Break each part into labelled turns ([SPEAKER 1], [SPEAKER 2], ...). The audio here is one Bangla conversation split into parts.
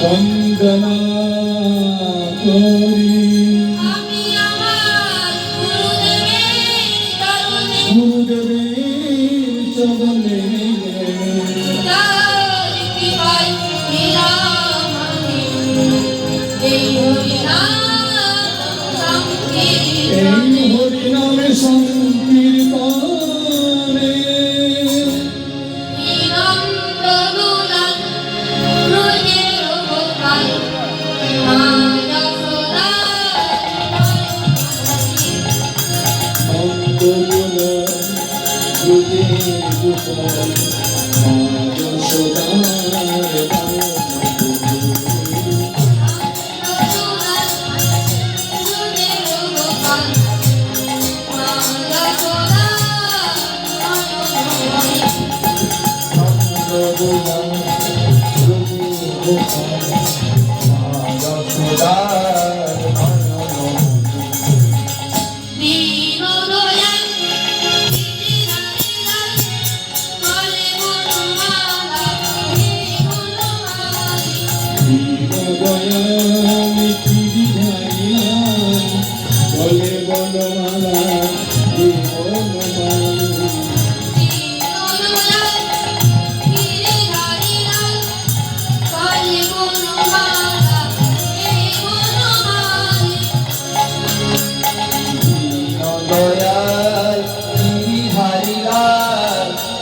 [SPEAKER 1] বন্দনা করি
[SPEAKER 2] আমি আমার
[SPEAKER 1] গুরুদেবের চরণে
[SPEAKER 2] যার কৃপায় পেলাম আমি এই হরিনাম সংকীর্তন।
[SPEAKER 1] এই হরিনামে সংকীর্তনে
[SPEAKER 2] নিরন্ত দুলাল ব্রজের গোপাল মা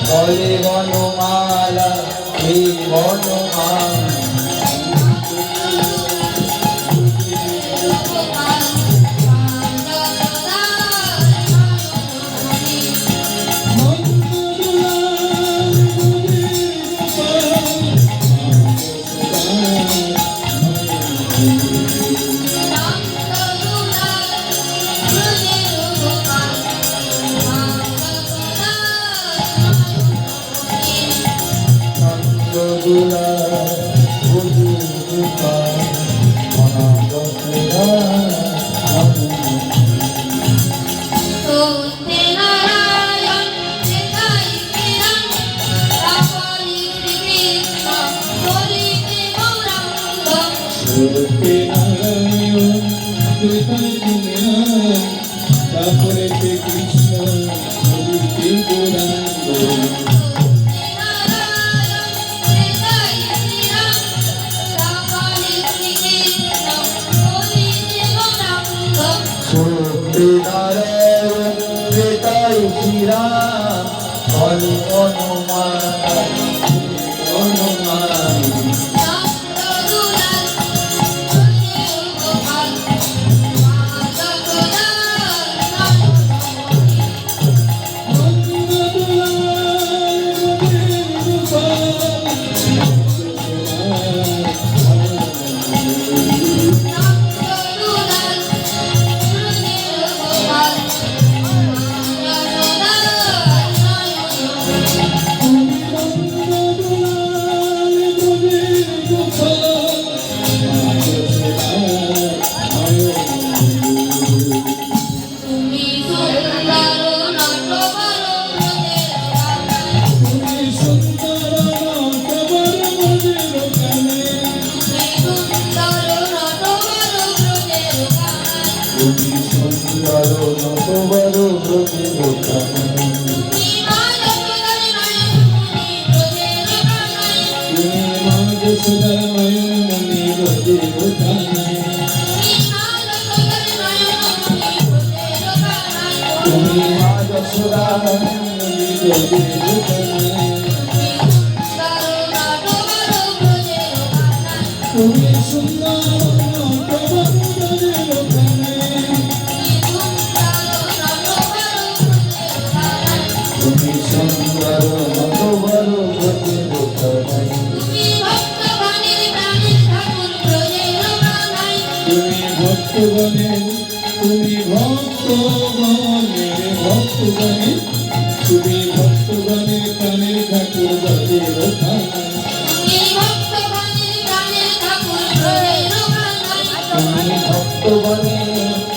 [SPEAKER 3] বলে বনমালা এই বনমালা
[SPEAKER 1] তারপরে কৃষ্ণ গৌরাঙ্গ
[SPEAKER 3] সত্যনারায়ণ ত্রেতায় শ্রীরাম বলে বনমালা বনমালা
[SPEAKER 1] তুমি সুন্দর তুমি সুন্দর তুমি ভক্তগণের তুমি ভক্তগণের ভক্তগণের তুমি ভক্তগণের প্রাণের ঠাকুর বাজের
[SPEAKER 2] তুমি ভক্তগণের প্রাণের ঠাকুর
[SPEAKER 3] ভক্তগণের ঠাকুর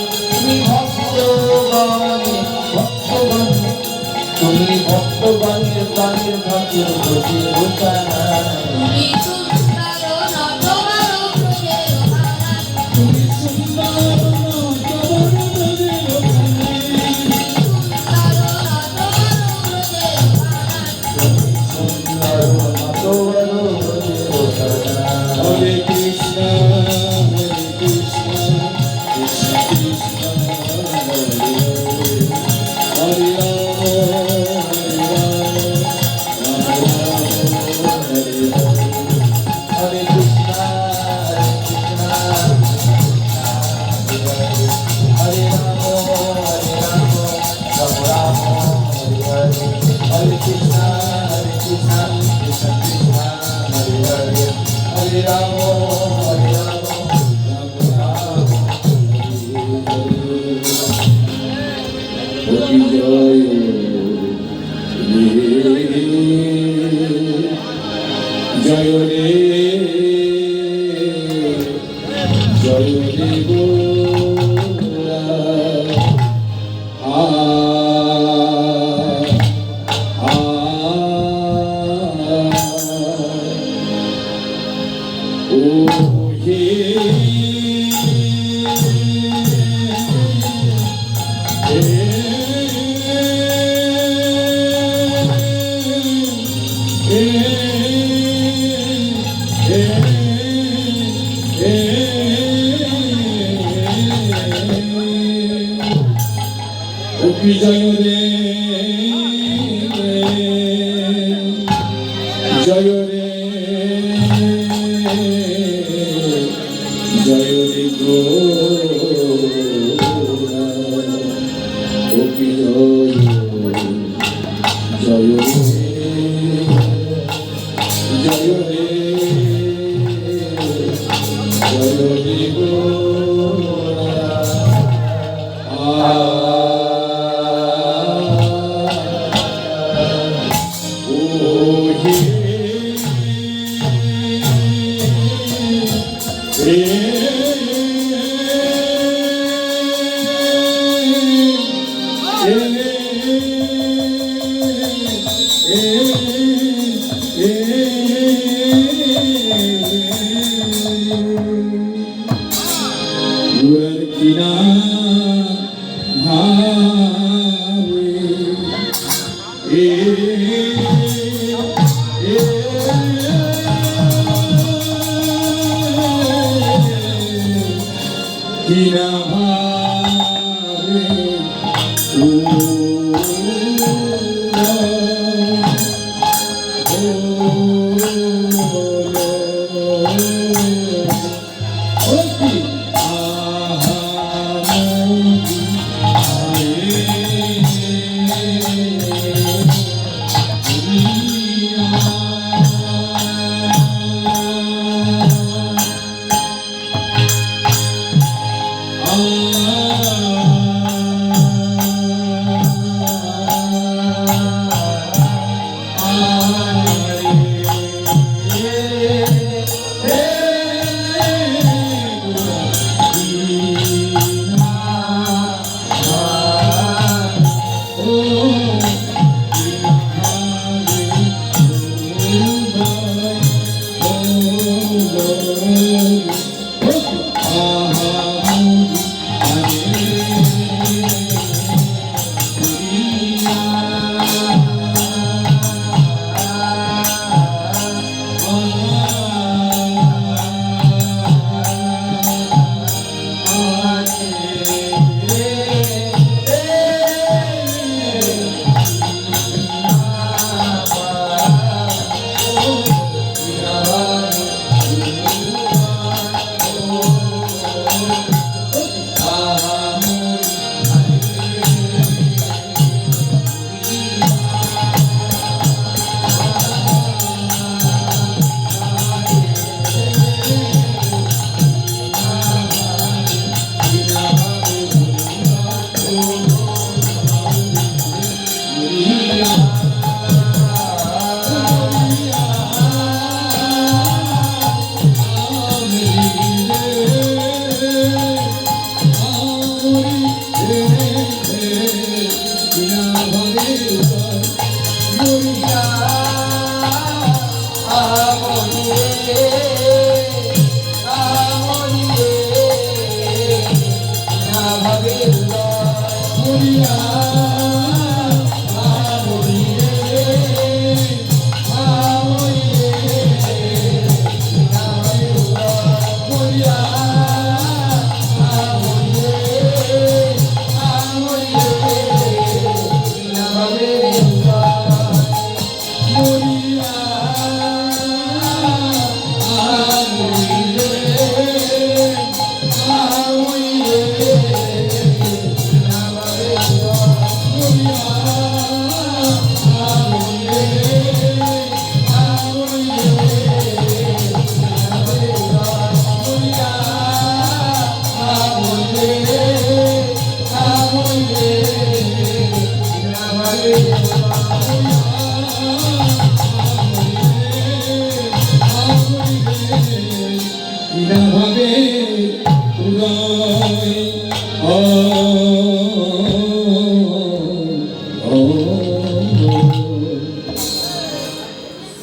[SPEAKER 3] Hare Rama, Hare Rama,
[SPEAKER 1] অতি জয় জয় রে জয় রে গোরা আ আ ও হে জয় রে জয় রে জয় রে গোরা অপি জয় জয় রে জয় রে জয় রে গোরা Workina Kina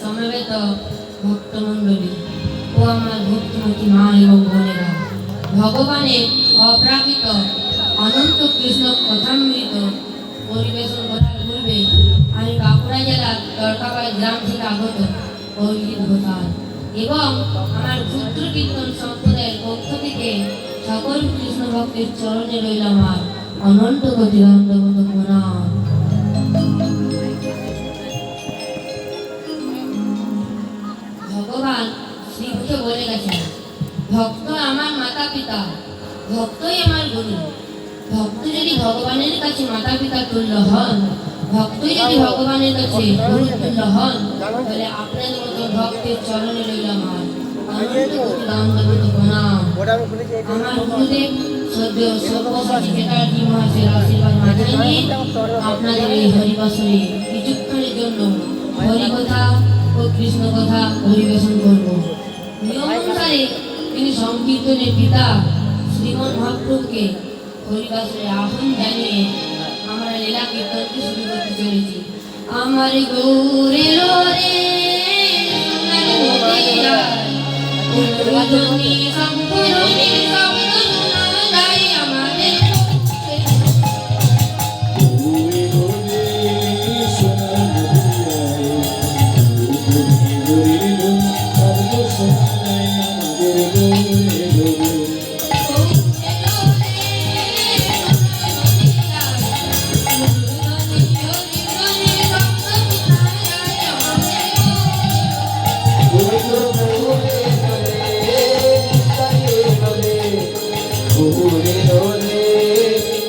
[SPEAKER 2] সমবেত ভক্তমণ্ডলী ও আমার ভক্তিমতী মা এবং বোনেরা, ভগবানের অপ্রাকৃত অনন্ত কৃষ্ণ কথামৃত পরিবেশন করার পূর্বে আমি বাঁকুড়া জেলার তরকাবাই গ্রাম থেকে আগত অরিজিৎ ঘোষাল এবং আমার ক্ষুদ্র কীর্তন সম্প্রদায়ের পক্ষ থেকে সকল কৃষ্ণ ভক্তের চরণে রইল আমার অনন্ত গতি দণ্ডবত প্রণাম। ভগবান শ্রীমুখে বলে গেছেন, ভক্ত আমার মাতা পিতা, ভক্তই আমার গুরু। ভক্ত যদি ভগবানের কাছে মাতা পিতা তুল্য হন, ভক্তই যদি ভগবানের কাছে গুরু তুল্য হন, তাহলে আপনাদের মতো ভক্তের চরণে রইল আমার অনন্ত কোটি দণ্ডবত প্রণাম। আমার গুরুদেব সদ্য সব্যসাচী চ্যাটার্জি মহাশয়ের আশীর্বাদ মাথায় নিয়ে আপনাদের এই হরিবাসরে কিছুক্ষণের জন্য হরিকথা ও কৃষ্ণ কথা পরিবেশন করব। নিয়ম অনুসারে তিনি সংকীর্তনের পিতা শ্রীমন মহাপ্রভুকে হরিবাসরে আহ্বান জানিয়ে আমরা লীলা কীর্তনকে শুরু করতে চলেছি। আমার গৌরের রে সোনার মতিরায়, উলুধ্বনি শঙ্খধ্বনি শব্দ শোনা যায় আমাদের চোখে।
[SPEAKER 1] গৌরী গৌরী সোনার মদিরায়, গৌরী গৌরী গুণ শব্দ শোনা যায় আমাদের গৌরে গৌরে। গৌরে গৌরে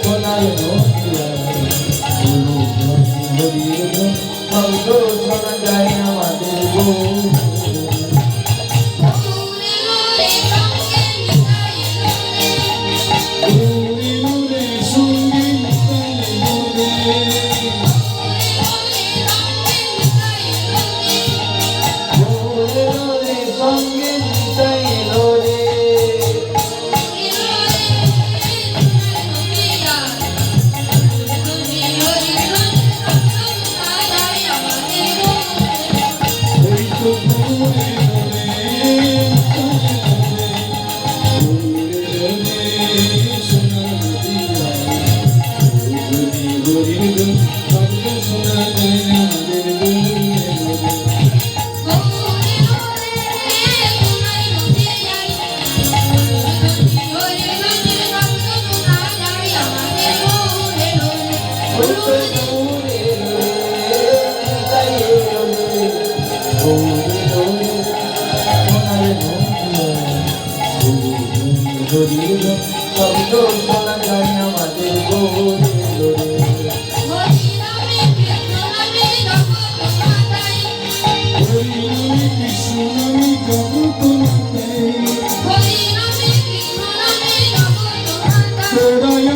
[SPEAKER 1] সোনার মদিরায়, গৌরী গৌরী গুণ শব্দ শোনা যায় আমাদের গৌরে। গৌরী গৌরী সঙ্গীত গানে গৌরে, গৌরে গৌরে সঙ্গীত গাইলো রে। ওই তো গৌরে গৌরে সোনার মদিরায়, গৌরী গৌরী গুণ শব্দ শোনা যায় আমাদের গৌরে গৌরে। ওই তো গৌরে গাইলো রে, গৌরে গৌরে সোনার মদিরায়, গৌরী গুণ শব্দ শোনা যায় আমাদের গৌরে গৌরে। হরি কৃষ্ণ নামে জগৎ মাতায়, চড়াই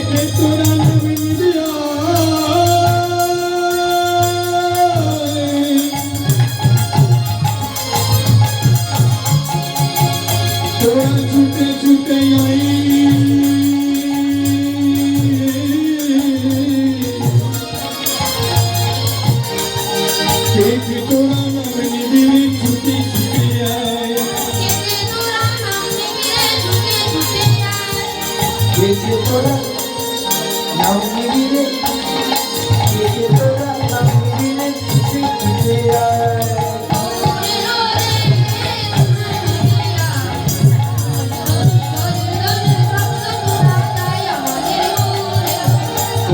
[SPEAKER 1] কে তোরা নামে নিবিয়া, তোরা ছুটে ছুটে আই, কে তোরা নামে নিবি ছুটে ছুটে আয়, কে তোরা নাম নিবি রে, কে তোরা নাম নিবি রে ছুটে ছুটে আয়।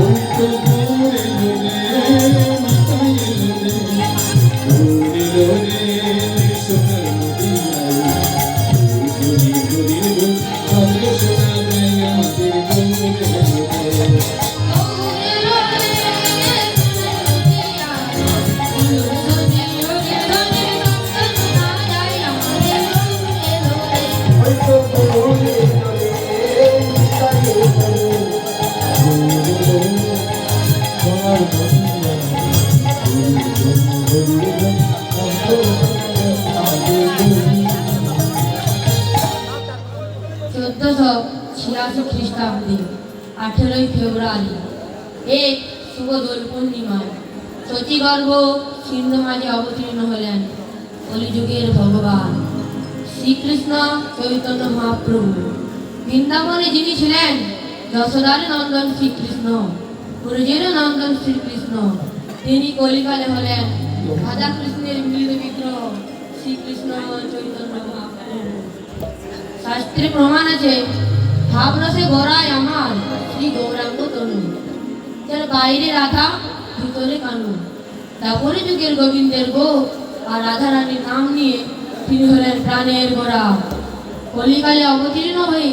[SPEAKER 1] ওই তো গৌরে গৌরে মাতায় রে, গৌরে গৌরে সোনার মদিরায়, গৌরী গৌরী গুণ শব্দ শোনা যায় আমাদের গৌরে গৌরে। ওই তো গৌরে গৌরে গাইলো রে, গৌরে গৌরে সোনার মদিরায়, গৌরী গৌরী গুণ শব্দ শোনা যায় আমাদের গৌরে।
[SPEAKER 2] 1486 খ্রিস্টাব্দে 18 ফেব্রুয়ারি এক শুভ দোল পূর্ণিমায় সতীগর্ভ সিন্ধু মাঝে অবতীর্ণ হলেন কলিযুগের ভগবান শ্রীকৃষ্ণ চৈতন্য মহাপ্রভু। বৃন্দাবনে যিনি ছিলেন যশোদার নন্দন শ্রীকৃষ্ণ, ব্রজের নন্দন শ্রীকৃষ্ণ, তিনি কলিকালে হলেন রাধা কৃষ্ণের মিলিত বিগ্রহ শ্রীকৃষ্ণ চৈতন্য মহাপ্রভু। শাস্ত্রে প্রমাণ আছে, ভাবরসে গড়ায় আমার শ্রী গৌরাঙ্গ তনু, যার বাইরে রাধা ভিতরে কানু। তারপরে যুগের গোবিন্দের গো আর রাধা রানীর নাম নিয়ে তিনি হলেন প্রাণের গোড়া। কলিকালে অবতীর্ণ হয়ে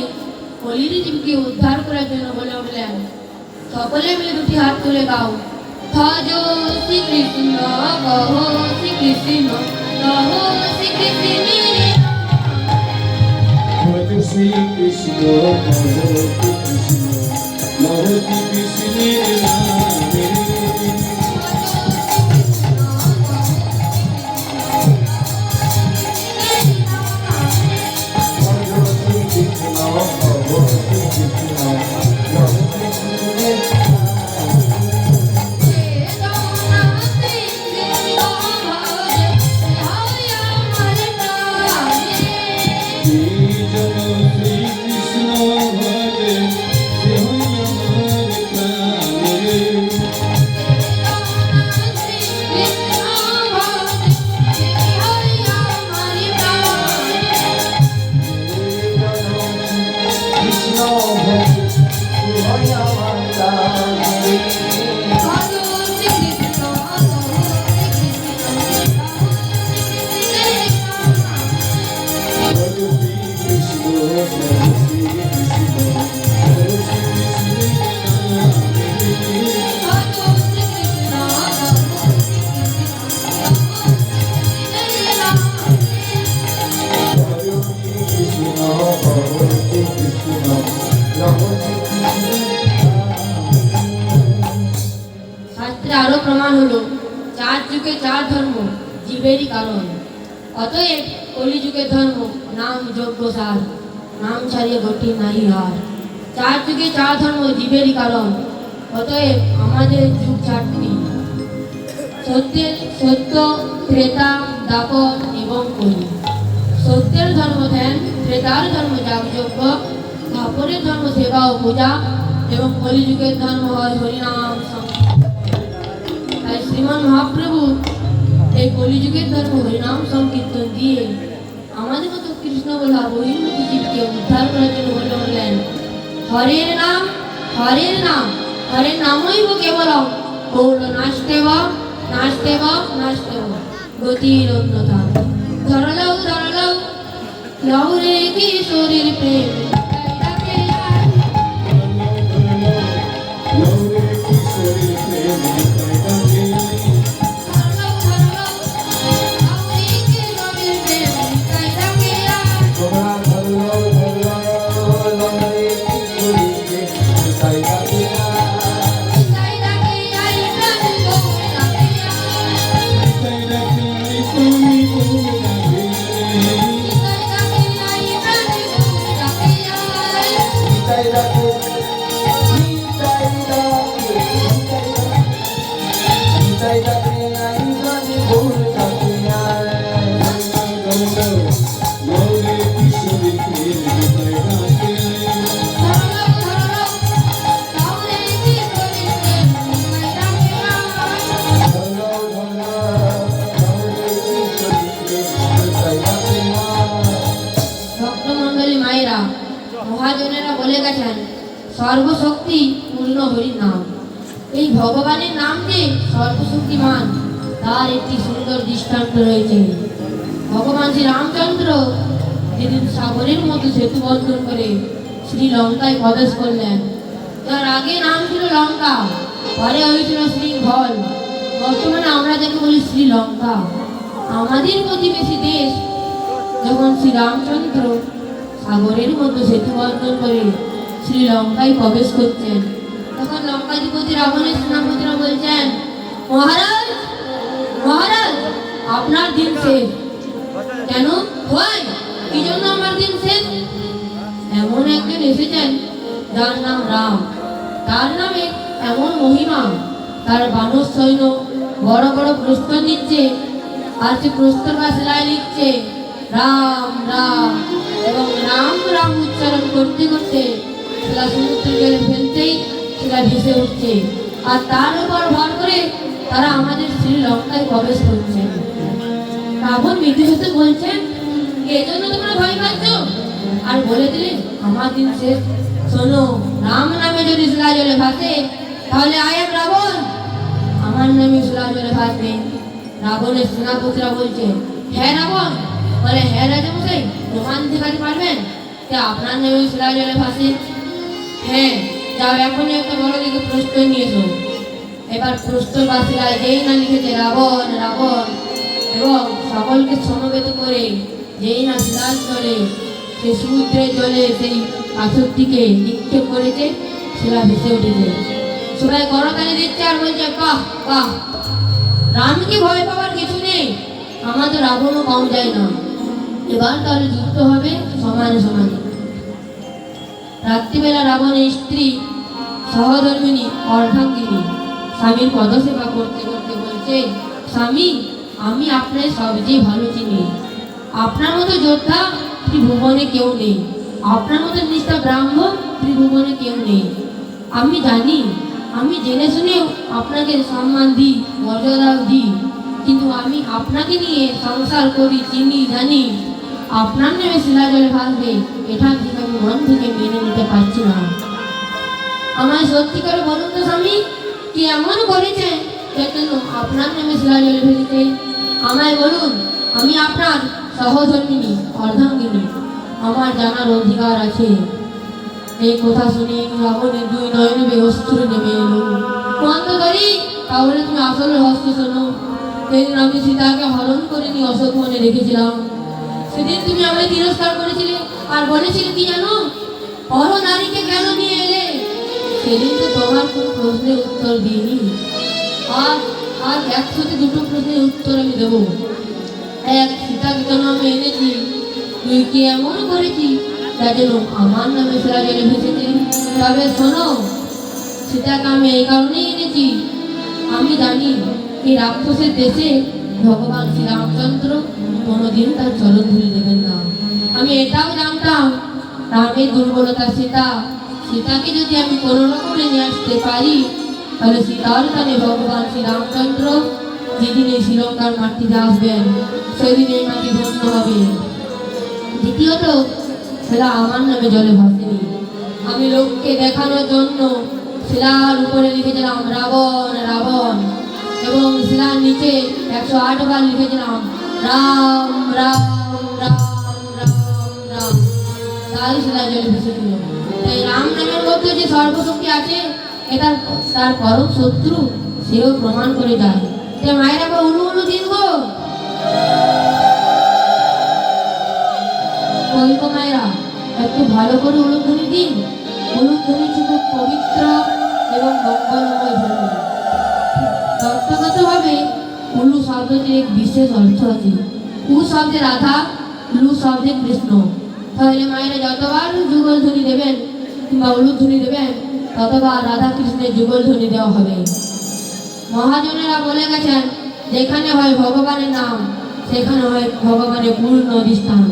[SPEAKER 2] কলির জীবকে উদ্ধার করার জন্য বলে উঠলেন, সকলে মিলে দুটি হাত তুলে গাও, ভজ শ্রীকৃষ্ণ কহ শ্রীকৃষ্ণ কহ শ্রীকৃষ্ণ।
[SPEAKER 1] ভজ শ্রীকৃষ্ণ ভজ কৃষ্ণ মহতি কৃষ্ণের নামে।
[SPEAKER 2] শাস্ত্রে আরো প্রমাণ হলো, চার যুগে চার ধর্ম জীবেরই কারণ। অতএব কলিযুগের ধর্ম নাম যজ্ঞ সার, নাম ছাড়িয়ে গতি নাহি হার। চার যুগে চার ধর্ম জীবেরই কারণ, অতএব আমাদের যুগ চারটি, সত্য, ত্রেতা, দাপর এবং কলি। সত্যের ধর্ম ধ্যান, ত্রেতার ধর্ম যাগযজ্ঞ, দাপরের ধর্ম সেবা ও পূজা এবং কলিযুগের ধর্ম হয় হরিনাম সংকীর্তন। তাই শ্রীমান মহাপ্রভু এই কলিযুগের ধর্ম হরিনাম সংকীর্তন দিয়ে আমাদের মতো কৃষ্ণ বলা বহির্মুখী জীবকে উদ্ধার করার জন্য বলে উঠলেন, হরের নাম হরের নাম হরের নামই কেবলম গৌর নাস্তেব নাস্তেব নাস্তেব গতির অন্যতা। ধরলাও ধরলাও লও রে কিশোরীর প্রেম মহাজনেরা বলে গেছেন, সর্বশক্তি পূর্ণ হরি নাম। এই ভগবানের নাম যে সর্বশক্তিমান তার একটি সুন্দর দৃষ্টান্ত রয়েছে। ভগবান শ্রী রামচন্দ্র যেদিন সাগরের মধ্যে সেতু বন্ধন করে শ্রীলঙ্কায় প্রবেশ করলেন, যার আগে নাম ছিল লঙ্কা, পরে হয়েছিল শৃঙ্খল, বর্তমানে আমরা যাকে বলি শ্রীলঙ্কা। আমাদের প্রতিবেশী দেশ যখন শ্রী রামচন্দ্র সাগরের মধ্যে সেতু বন্ধন করে শ্রীলঙ্কায় প্রবেশ করছেন, তখন লঙ্কাধিপতি রাবণের সেনাপতিরা বলছেন, মহারাজ মহারাজ আপনার দিন শেষ। কেন হয় কি জন্য আমার দিন শেষ? এমন এক এসেছেন যার নাম রাম। তার নামে এমন মহিমা, তার বানর সৈন্য বড় বড় প্রস্তর নিচ্ছে, আর সে প্রস্তর বা সেলাই লিখছে রাম রাম, এবং রাম রাম উচ্চারণ করতে করতে সেটা সমুদ্রের জলে ফেলতেই সেটা ভেসে উঠছে। আর তার উপর ভর করে তারা আমাদের শ্রীলঙ্কায় প্রবেশ করছে। রাবণ মৃত্যু হতে বলছেন, এজন্য তোমরা ভয় পাচ্ছ? আর বলে দিলে আমার দিন শেষ। শোনো, রাম নামে যদি শিলা জলে ভাসে তাহলে আই এম রাবণ, আমার নামে শিলা জলে ভাসবে। রাবণের সেনাপতিরা বলছে, হ্যাঁ রাবণ, বলে হ্যাঁ রাজামশাই, প্রমাণ দেখাতে পারবেন যে আপনার নামে শিলা জলে ভাসে? হ্যাঁ, যাও এখনই একটা বড় দিকে প্রস্তর নিয়ে এসো। এবার প্রস্তর বা শিলায় যেই না লিখেছে রাবণ রাবণ, এবং সকলকে সমবেত করে যেই না শিলার জলে সেই সমুদ্রের জলে সেই পাথরটিকে নিক্ষেপ করেছে, শিলা ভেসে উঠেছে। সবাই করতালি দিচ্ছে আর বলছে, বাহ বাহ, রামকে ভয় পাওয়ার কিছু নেই, আমাদের রাবণও কম যায় না। এবার তাহলে যুদ্ধ হবে সমানে সমানে। রাত্রিবেলা রাবণের স্ত্রী সহধর্মিনী অর্ধাঙ্গিনী স্বামীর পদসেবা করতে করতে বলছে, স্বামী, আমি আপনার সবচেয়ে ভালো চিনি। আপনার মতো যোদ্ধা ত্রিভুবনে কেউ নেই, আপনার মতো নিষ্ঠা ব্রাহ্মণ ত্রিভুবনে কেউ নেই। আমি জানি, আমি জেনে শুনেও আপনাকে সম্মান দিই, মর্যাদা দিই, কিন্তু আমি আপনাকে নিয়ে সংসার করি, চিনি, জানি আপনার নামে শিলা জলে ভাসবে, এটা ঠিক আমি মন থেকে মেনে নিতে পারছি না। আমায় সত্যি করে বলুন তো স্বামী, কি এমন করেছেন যেন আপনার নামে শিলা জলে ভেসেছে? আমায় বলুন, আমি আপনার সহধর্মিনী অর্ধাঙ্গিনী, আমার জানার অধিকার আছে। এই কথা শুনে রাবণের দুই নয়নে অশ্রু নেমে এলো। মন্দোদরী, তাহলে তুমি আসল রহস্য শোনো। সেদিন আমি সীতাকে হরণ করে নিয়ে অশোক বনে রেখেছিলাম। সেদিন তুমি আমায় তিরস্কার করেছিলে আর বলেছিলে কি জানো, পর নারীকে কেন নিয়ে এলে? সেদিন তো তোমার কোন প্রশ্নের উত্তর দিইনি। আজ 102 প্রশ্নের উত্তর আমি দেবো। এক, সীতাকে কেন আমি এনেছি? তুই কি এমন করেছি তা যেন আমার নামে শিলা জলে ভেসেছে? তবে শোনো, সীতাকে আমি এই কারণেই এনেছি, আমি জানি এই রাক্ষসের দেশে ভগবান শ্রীরামচন্দ্র কোনোদিন তার চরণ ধুলি দেবেন না। আমি এটাও জানতাম রামের দুর্বলতা সীতাকে যদি আমি কোনো রকমে নিয়ে আসতে পারি, তাহলে সীতার কানে ভগবান শ্রীরামচন্দ্র যেদিন এই শ্রীলঙ্কার মাটিতে আসবেন, সেদিন এই মাটি ধন্য হবে। দ্বিতীয়ত, সেটা আমার নামে জলে ভাসেনি। আমি লোককে দেখানোর জন্য শিলার উপরে লিখেছিলাম রাবণ রাবণ, এবং শিলার নিচে 108 বার লিখেছিলাম রাম রাম রাম রাম রাম। তাই শিলা জলে ভেসেছিল। তাই রাম নামের মধ্যে যে সর্বশক্তি আছে, এটা তার পরম শত্রু সেও প্রমাণ করে যায়। যে মায়েরা বা উলু উলু দিন গো, ওই গো মায়েরা, একটু ভালো করে উলুধ্বনি দিন। উলুধ্বনি খুব পবিত্র এবং মঙ্গলময় ধ্বনি। তত্ত্বগতভাবে উলু শব্দটির এক বিশেষ অর্থ আছে। উ শব্দে রাধা, লু শব্দে কৃষ্ণ। তাহলে মায়েরা যতবার যুগল ধ্বনি দেবেন কিংবা উলুধ্বনি দেবেন, ততবার রাধা কৃষ্ণের যুগল ধ্বনি দেওয়া হবে। মহাজনেরা বলে গেছেন, যেখানে হয় ভগবানের নাম, সেখানে হয় ভগবানের পূর্ণ অধিষ্ঠান।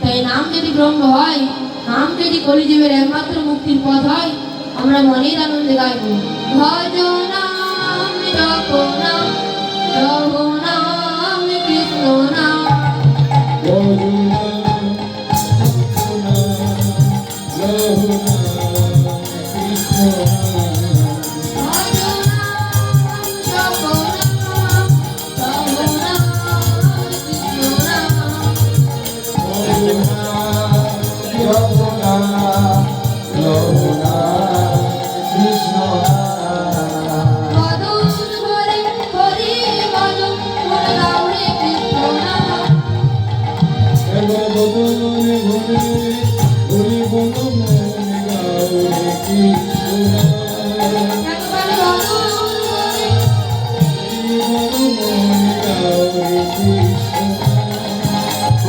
[SPEAKER 2] তাই নাম যদি ব্রহ্ম হয়, নাম যদি কলিযুগের একমাত্র মুক্তির পথ হয়, আমরা মনের আনন্দে গাইব ভজ নাম জপ নাম জপ নাম কৃষ্ণ নাম।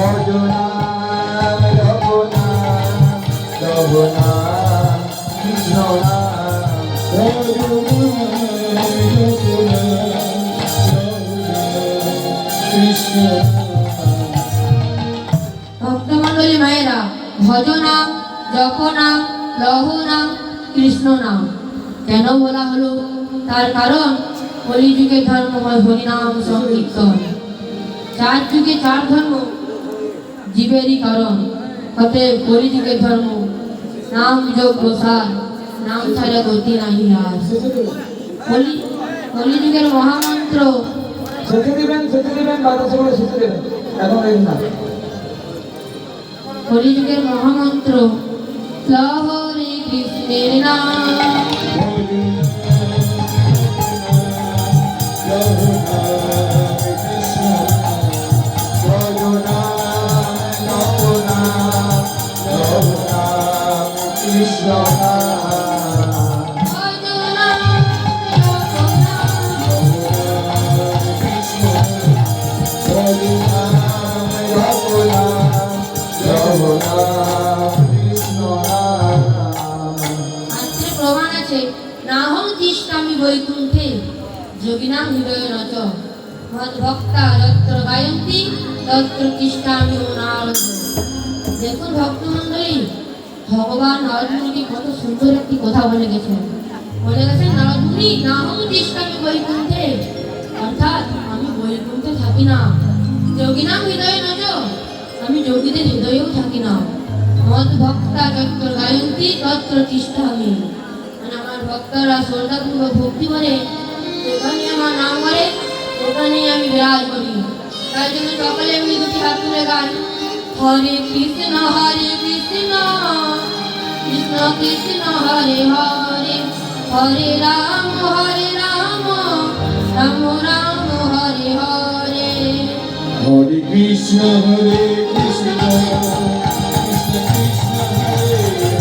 [SPEAKER 1] Raghunath, Raghunath, Raghunath.
[SPEAKER 2] ভজ নাম, জপ নাম, লহ নাম, কৃষ্ণ নাম। কেন বলা হলো? তার কারণ কলিযুগে ধর্ম হয় হরিনাম সংকীর্তন। চার যুগে চার ধর্ম জীবেরই কারণ। অতএব কলিযুগের ধর্ম নাম যোগ প্রসার, নাম ছাড়া গতি নাহি আর। কলিযুগের মহামন্ত্র
[SPEAKER 1] সেচে দিবেন বাতাসে করে সেচে দেবেন, এখন এই না।
[SPEAKER 2] কলিযুগের মহামন্ত্র লহ রে কৃষ্ণের নাম। ভজ নাম, জপ নাম, শাস্ত্রে প্রমাণ আছে, নাহং তিষ্ঠামি বৈকুণ্ঠে যোগিনাং হৃদয়ে নচ মদ্ভক্তা যত্র গায়ন্তি তত্র তিষ্ঠামি অনারত। দেখুন ভক্তমণ্ডলী, ভগবান নারদমুনিকে কত সুন্দর একটি কথা বলে গেছেন। বলে গেছেন, নারদমুনি নাহং তিষ্ঠামি বৈকুণ্ঠে, অর্থাৎ আমি বৈকুণ্ঠে থাকি না। যোগিনাং হৃদয়ে নচ, আমি যোগীদের হৃদয়েও থাকি না। মদ্ভক্তা যত্র গায়ন্তি তত্র তিষ্ঠামি, মানে আমার ভক্তরা শ্রদ্ধাপূর্বক ভক্তি করে যেখানে আমার নাম করে সেখানেই আমি বিরাজ করি। তাই জন্য সকলে আমি দুটি হাত তুলে গাই, হরে কৃষ্ণ কৃষ্ণ কৃষ্ণ হরে হরে, হরে Ram Ram Ram Hare Hare.
[SPEAKER 3] Hare Krishna, Hare Krishna, Krishna Krishna, Hare Hare,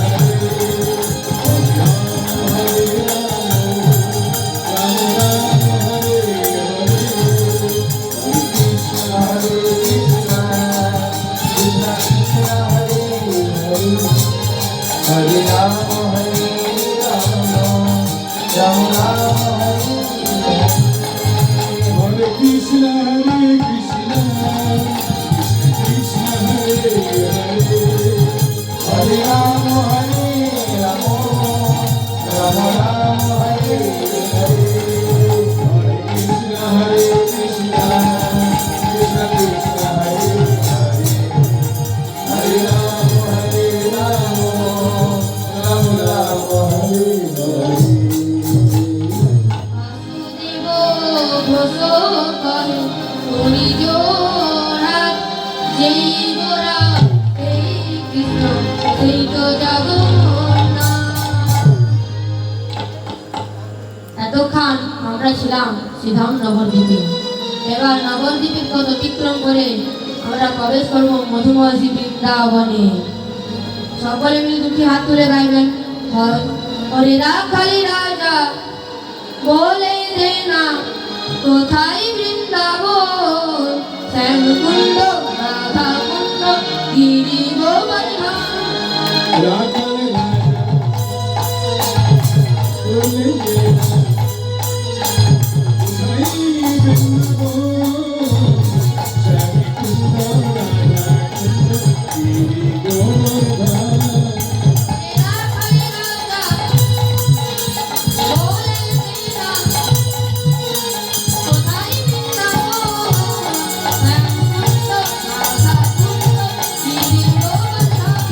[SPEAKER 3] Hare Ram, Hare Hare, Hare Krishna, Hare Krishna, Krishna Krishna, Hare Hare, Hare Ram, Hare Ram, Ram Ram, Hare Hare. Hare Krishna, Hare Krishna, Krishna Krishna, Hare Hare, Hare Ram, Hare Ram, Ram Ram, Hare Hare, Hare Krishna, Hare Krishna, Krishna Krishna, Hare Hare, Hare Ram, Hare Ram, Ram Ram, Hare Hare.
[SPEAKER 2] Basudeb Ghosh করে হরিজোড়া, যেই গোরা সেই কৃষ্ণ সেই তো জগন্নাথ। এতক্ষণ আমরা ছিলাম শ্রীধাম নবদ্বীপে। এবার নবদ্বীপের পথ অতিক্রম করে আমরা প্রবেশ করব মধুমহর্ষি বৃন্দাবনে। সকলে মিলে দুটি হাত তুলে গাইবেন, হরে রাখালি রাজা বলে দে না কোথায় বৃন্দাবন, শ্যামকুণ্ড রাধা কুণ্ড গিরি গোবর্ধন। হরে রাখালি রাজা বলে দে না কোথায় বৃন্দাবন, শ্যামকুণ্ড রাধা কুণ্ড গিরি গোবর্ধন।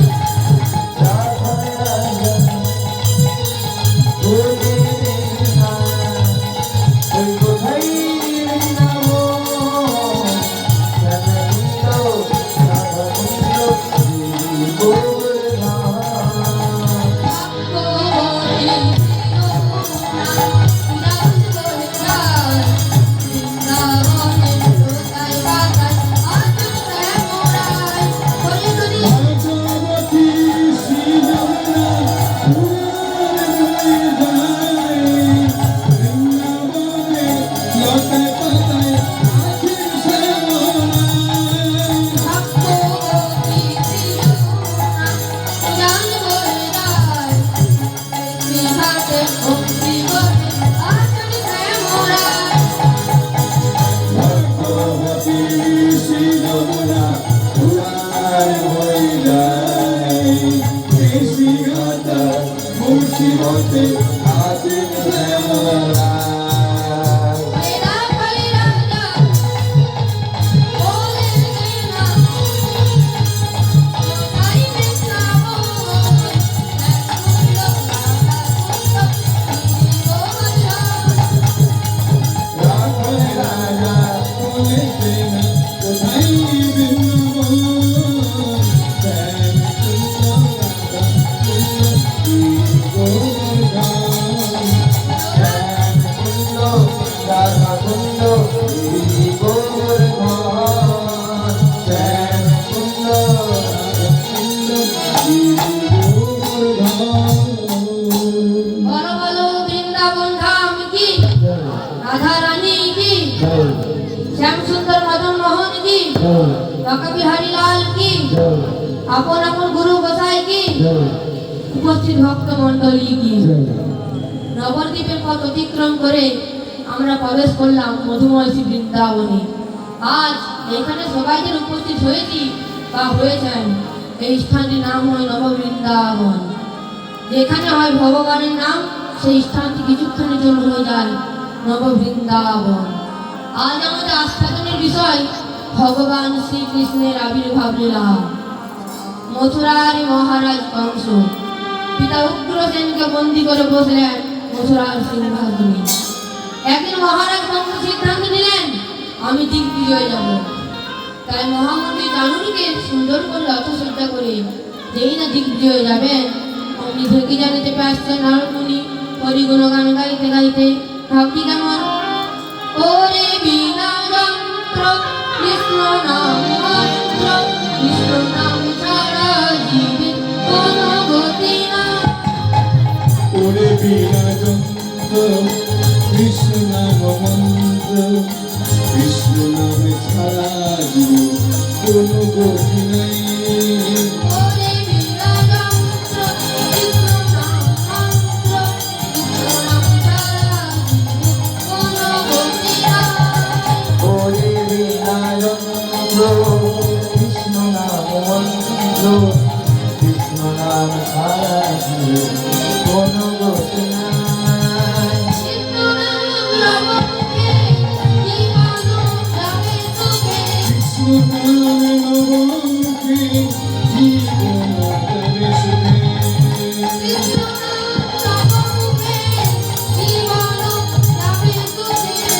[SPEAKER 3] হতে আছেন শ্যামলাল।
[SPEAKER 2] বেলা কালী রাজা বলে না কোথায় মেশাবো
[SPEAKER 3] রাখাল রাজা বলেছেন কোথায় বৃন্দাবন, শ্যামকুণ্ড রাধাকুণ্ড গিরি গোবর্ধন, শ্যামকুণ্ড রাধাকুণ্ড গিরি গোবর্ধন।
[SPEAKER 2] বলো বলো বৃন্দাবন ধাম কি, রাধা রানী কি, শ্যাম সুন্দর মদন মোহন কি, বাঁকা বিহারী লাল কি, আপন আপন গুরু গোসাই কি, উপস্থিত ভক্ত মন্ডলী কি। নবদ্বীপের পথ অতিক্রম করে আমরা প্রবেশ করলাম মধুময় শ্রী বৃন্দাবনে। আজ এখানে সবাই যে উপস্থিত হয়েছি বা হয়েছেন, এই স্থানটির নাম হয় নববৃন্দাবন। যেখানে হয় ভগবানের নাম, সেই স্থানটি কিছুক্ষণের জন্য হয়ে যায় নববৃন্দাবন। আজ আমাদের আস্থাজনের বিষয় ভগবান শ্রীকৃষ্ণের আবির্ভাব লীলা। মথুরার মহারাজ কংস পিতা উগ্রসেনকে বন্দী করে বসলেন মথুরার সিংহাসনে। একদিন মহারাজ কংস সিদ্ধান্ত নিলেন, আমি দিগ্বিজয় যাব। তাই মহামন্ত্রী জানুকে সুন্দর করে রথসজ্জা করে যেই না দিগ্বিজয় যাবেন, অমনি ঢেকে জানে চেপে আসছেন নারদমুনি হরিগুণ গান গাইতে গাইতে। ভাবটি কেমন, ওরে বিনা যন্ত্র কৃষ্ণ নাম মাত্র, কৃষ্ণ নাম ছাড়া জীবে কোনো গতি না।
[SPEAKER 3] ওরে বিনা যন্ত্র কৃষ্ণ নাম মন্ত্র, কৃষ্ণ নাম ছাড়া জীবে কোনো গতি নাই।
[SPEAKER 2] ওরে বিনা যন্ত্র কৃষ্ণ নাম মাত্র, কৃষ্ণ নাম ছাড়া জীবে কোনো গতি না।
[SPEAKER 1] ওরে বিনা যন্ত্র কৃষ্ণ নাম মন্ত্র, কৃষ্ণ নাম ছাড়া জীবে কোনো গতি নাই।
[SPEAKER 2] কৃষ্ণ নাম লবকে জীবন যাবে সুখে।
[SPEAKER 3] কৃষ্ণ নাম নবকে জীবন তবে সুখে।
[SPEAKER 2] কৃষ্ণ নাম লবকে জীবন যাবে সুখে।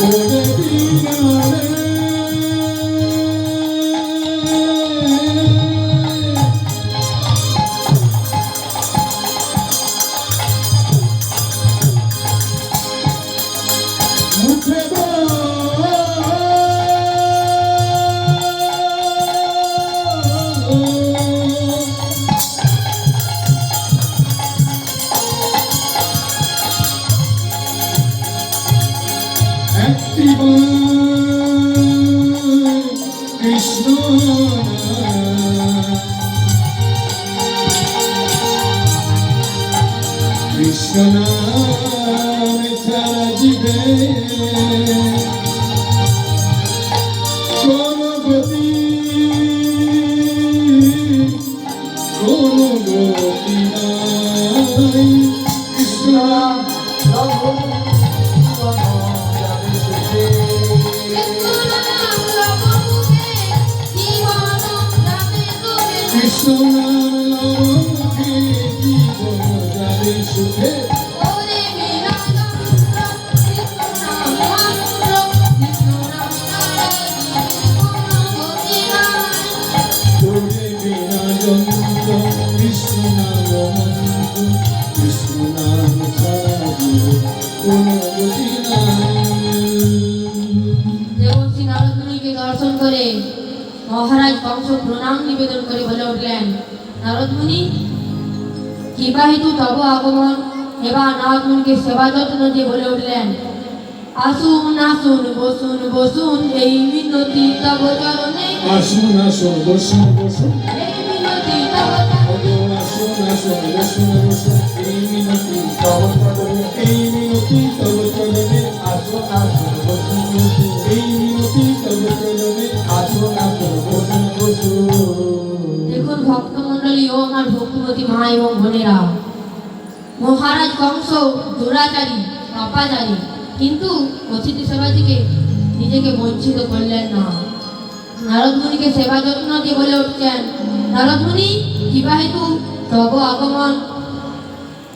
[SPEAKER 3] ওরে বিনা রে মুখে একটি কৃষ্ণ কৃষ্ণ নাম ছাড়া জীবে কোন গতি, কোন গতি নাই। কৃষ্ণ নাম
[SPEAKER 2] কৃষ্ণ নাম লবকে জীবন যাবে সুখে।
[SPEAKER 3] কৃষ্ণ নাম লবকে জীবন যাবে সুখে।
[SPEAKER 2] ওরে বিনা যন্ত্র কৃষ্ণ নাম মাত্র, কৃষ্ণ নাম ছাড়া জীবে কোনো গতি নাই।
[SPEAKER 3] ওরে বিনা যন্ত্র কৃষ্ণ নাম মন্ত্র, কৃষ্ণ নাম ছাড়া জীবে কোনো গতি নাই।
[SPEAKER 2] দেবশ্রী নারদমুনিকে দর্শন করে মহারাজ কংস প্রণাম নিবেদন করে বলে উঠলেন, নারদমুনি কৃপা হেতু তব আগমন। এবার নারদমুনিকে সেবা যত্ন দিয়ে বলে উঠলেন, আসুন আসুন বসুন বসুন এই মিনতি তব চরণে।
[SPEAKER 3] আসুন আসুন বসুন বসুন,
[SPEAKER 2] এই মিনতি তব চরণে।
[SPEAKER 3] আসুন আসুন বসুন বসুন, এই মিনতি তব চরণে, এই মিনতি তব চরণে।
[SPEAKER 1] আসুন আসুন বসুন বসুন,
[SPEAKER 3] এই মিনতি তব চরণে।
[SPEAKER 1] আসুন আসুন বসুন বসুন।
[SPEAKER 2] দেখুন ভক্তমণ্ডলী ও আমার ভক্তিমতী মা এবং বোনেরা, মহারাজ কংস দুরাচারী পাপাচারী, কিন্তু অতিথি সেবা থেকে নিজেকে বঞ্চিত করলেন না। নারদ মুনিকে সেবা যত্ন দিয়ে বলে উঠছেন, নারদ মুনি কিবা হেতু তব আগমন?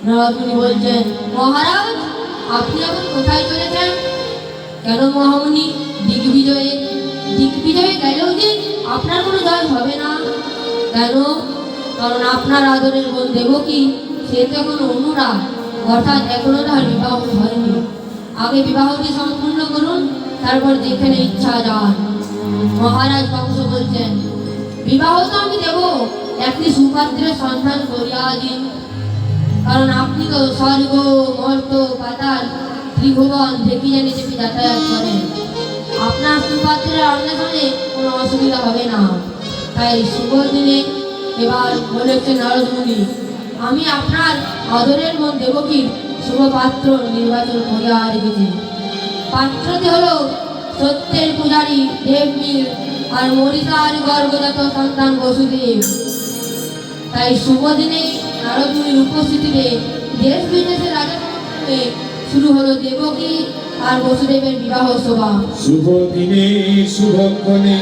[SPEAKER 2] নারদ মুনি বলছেন, মহারাজ আপনি এখন কোথায় চলেছেন? কেন মহামুনি? দিগ্বিজয়ে গেলেও যে আপনার কোনো জয় হবে না। কেন? কারণ আপনার আদরের বোন দেবকী সে তো এখনো অনুরাগ, অর্থাৎ এখনো তার বিবাহ হয়নি। আগে বিবাহটি সম্পূর্ণ করুন, তারপর যেখানে ইচ্ছা যান। মহারাজ কংস বলছেন, বিবাহ তো আমি দেব, একটি সুপাত্রের সন্ধান করিয়া দিন। কারণ আপনি তো স্বর্গ মর্ত পাতাল ত্রিভুবন ঢেকি জানি চেপে যাতায়াত করেন, আপনার সুপাত্রের অন্বেষণে কোনো অসুবিধা হবে না। তাই শুভ দিনে এবার বলেছেন নারদ মুনি, আমি আপনার আদরের মন দেবকীর শুভ পাত্র নির্বাচন করিয়া রেখেছি। পাত্রটি হলো সত্যের পূজারী দেবমীর আর মরিতার গর্ভজাত সন্তান বসুদেব। তাই শুভ দিনে নারদ মুনির উপস্থিতিতে দেশ বিদেশের রাজা শুরু হলো দেবকী আর বসুদেবের বিবাহ শোভা।
[SPEAKER 3] শুভ দিনে শুভক্ষণে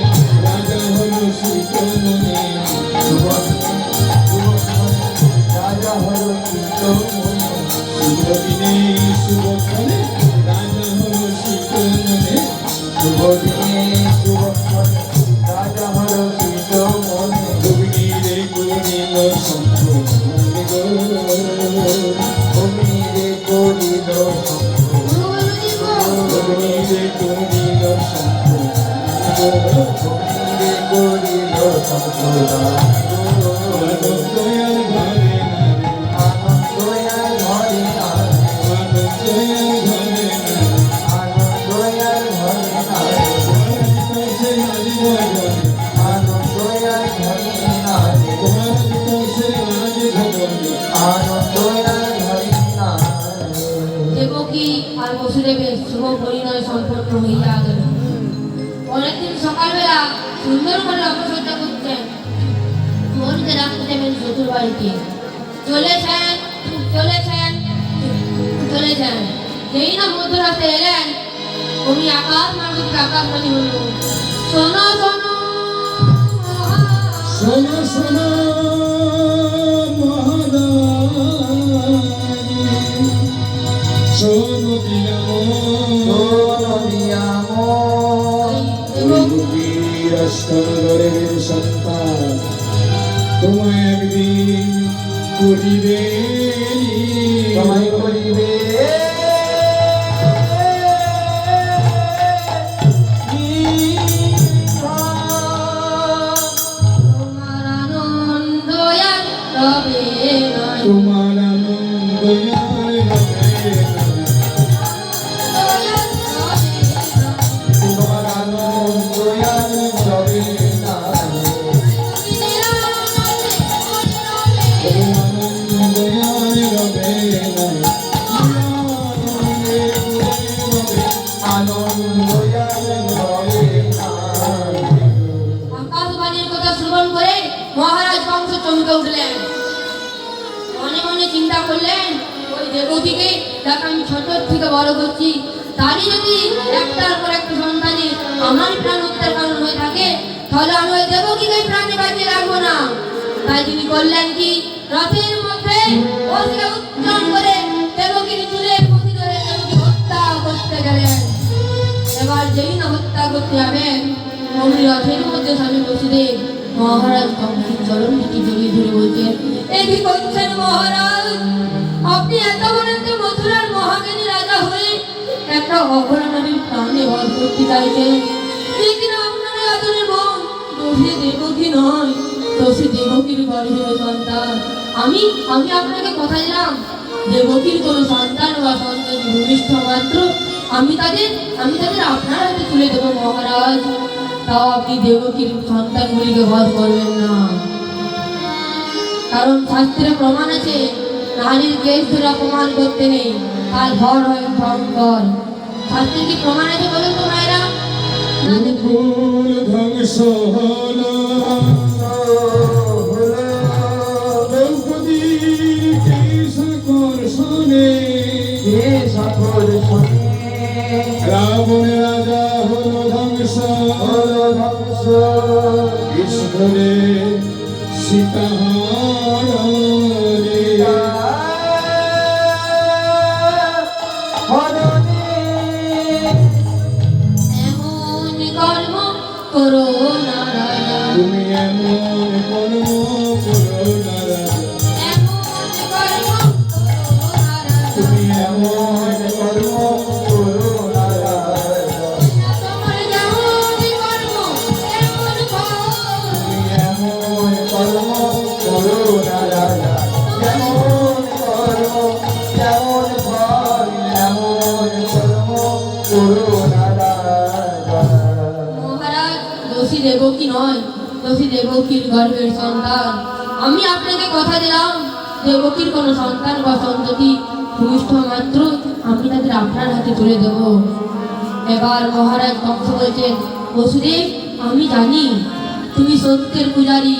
[SPEAKER 3] রাজা হলো শ্রীকমনে,
[SPEAKER 1] রাজা হলো চিত্তমণি।
[SPEAKER 3] শুভ দিনে শুভক্ষণে রাজা হলো শ্রীকমনে,
[SPEAKER 1] শুভ দিনে শুভক্ষণে রাজা হলো চিত্তমণি।
[SPEAKER 3] অগ্নিরে করিল সম্ভ্রমে গো,
[SPEAKER 1] অগ্নিরে করিল
[SPEAKER 3] অগ্নিরে করিল সম্ভ্রমে গো,
[SPEAKER 1] অগ্নিরে করিল সম্প্রদান।
[SPEAKER 3] আনন্দয়ার ঘরে নারে,
[SPEAKER 1] আনন্দয়ার ঘরে নারে,
[SPEAKER 3] আনন্দয়ার ঘরে নারে,
[SPEAKER 1] আনন্দয়ার ঘরে নারে,
[SPEAKER 3] কাছে আজি ভগবানে,
[SPEAKER 1] আনন্দয়ার ঘরে নারে,
[SPEAKER 3] তোমার কাছে আজি ভগবানে।
[SPEAKER 1] আনন্দয়ার ঘরে নারে।
[SPEAKER 2] দেবকী আর বসুদেবের শুভ পরিণয় সম্পন্ন হইয়া গেল। পরের দিন সকালবেলা সুন্দর করে অপসজ্জা করছেন, মনকে রাখতে দেবেন শ্বশুর বাড়িতে। চলেছেন চলেছেন চলেছেন, যেই না মধ্যরাতে এলেন, উনি আকাশ মার্গকে আকাশবাণী হল, শোনো শোনো
[SPEAKER 3] শোনো শোনো মহারানী, শোনো দেবকীর অষ্টম গর্ভের সন্তান তোমায় একদিন করিবে
[SPEAKER 1] তোমায় করিবে
[SPEAKER 2] তোমার আনন্দ আর রবে নাই,
[SPEAKER 3] তোমার আনন্দ আর হবে না,
[SPEAKER 1] তোমার আনন্দ আর রবে না। আনন্দ আর রবে না।
[SPEAKER 2] আকাশবাণীর কথা শ্রবণ করে মহারাজ কংস চমকে উঠলেন। মনে মনে চিন্তা করলেন, ওই দেবকীকে যাকে আমি ছোট থেকে বড় করছি, তারই যদি একটার পর একটা সন্তানে আমার প্রাণ হত্যার কারণ হয়ে থাকে, তাহলে আমি ওই দেবকীকে প্রাণে বাঁচিয়ে রাখবো না। তাই তিনি করলেন কি, রথের মধ্যে বসে উচ্চারণ করে দেবকীর চুলে পুঁথি ধরে দেবকী হত্যা করতে গেলেন। এবার যেই না হত্যা করতে যাবেন, অমনি রথের মধ্যে স্বামী বসুদেব মহারাজ কংসের চরণ দুটি জড়িয়ে ধরে বলছেন, এ কি করছেন মহারাজ? আপনি এত বড় একটা মথুরার মহাজ্ঞানী রাজা হয়ে একটা অঘরা নারীর প্রাণে বধ করতে চাইছেন, যে কিনা আপনার আদরের বোন, দোষী দেবকী নয়, দোষী দেবকীর গর্ভের সন্তান। আমি আপনাকে কথা দিলাম, দেবকীর কোনো সন্তান বা সন্তান ভূমিষ্ঠ মাত্র আমি তাদের আপনার হাতে তুলে দেবো মহারাজ। তাও আপনি দেবকীর সন্তানগুলিকে বধ করবেন না, কারণ শাস্ত্রে প্রমাণ আছে, নারীর কেস ধরে অপমান করতে নেই, তার ঘর হয় ভয়ঙ্কর। শাস্ত্রে কি প্রমাণ আছে বলুন তো মায়েরা?
[SPEAKER 3] কুল ধ্বংস হলো দ্রৌপদীর কেশ কর্ষ তাহার রে
[SPEAKER 2] এমন কর্ম করো না রাজা,
[SPEAKER 3] তুমি এমন কর্ম করো না রাজা
[SPEAKER 2] এমন কর্ম করো না রাজা,
[SPEAKER 3] তুমি এমন
[SPEAKER 1] কর্ম করো না রাজা।
[SPEAKER 2] তোমার যেমন কর্ম তেমন ফল।
[SPEAKER 1] তুমি এমন কর্ম করো না রাজা। যেমন কর্ম তেমন ফল, এমন কর্ম করো না রাজা।
[SPEAKER 2] মহারাজ, দোষী দেবকী নয়, দোষী দেবকীর গর্ভের সন্তান। আমি আপনাকে কথা দিলাম, দেবকীর কোনো সন্তান বা সন্ততি ভূমিষ্ঠ মাত্র আমি তাদের আপনার হাতে তুলে দেব। এবার মহারাজ কংস বলছেন, বসুদেব, আমি জানি তুমি সত্যের পূজারী,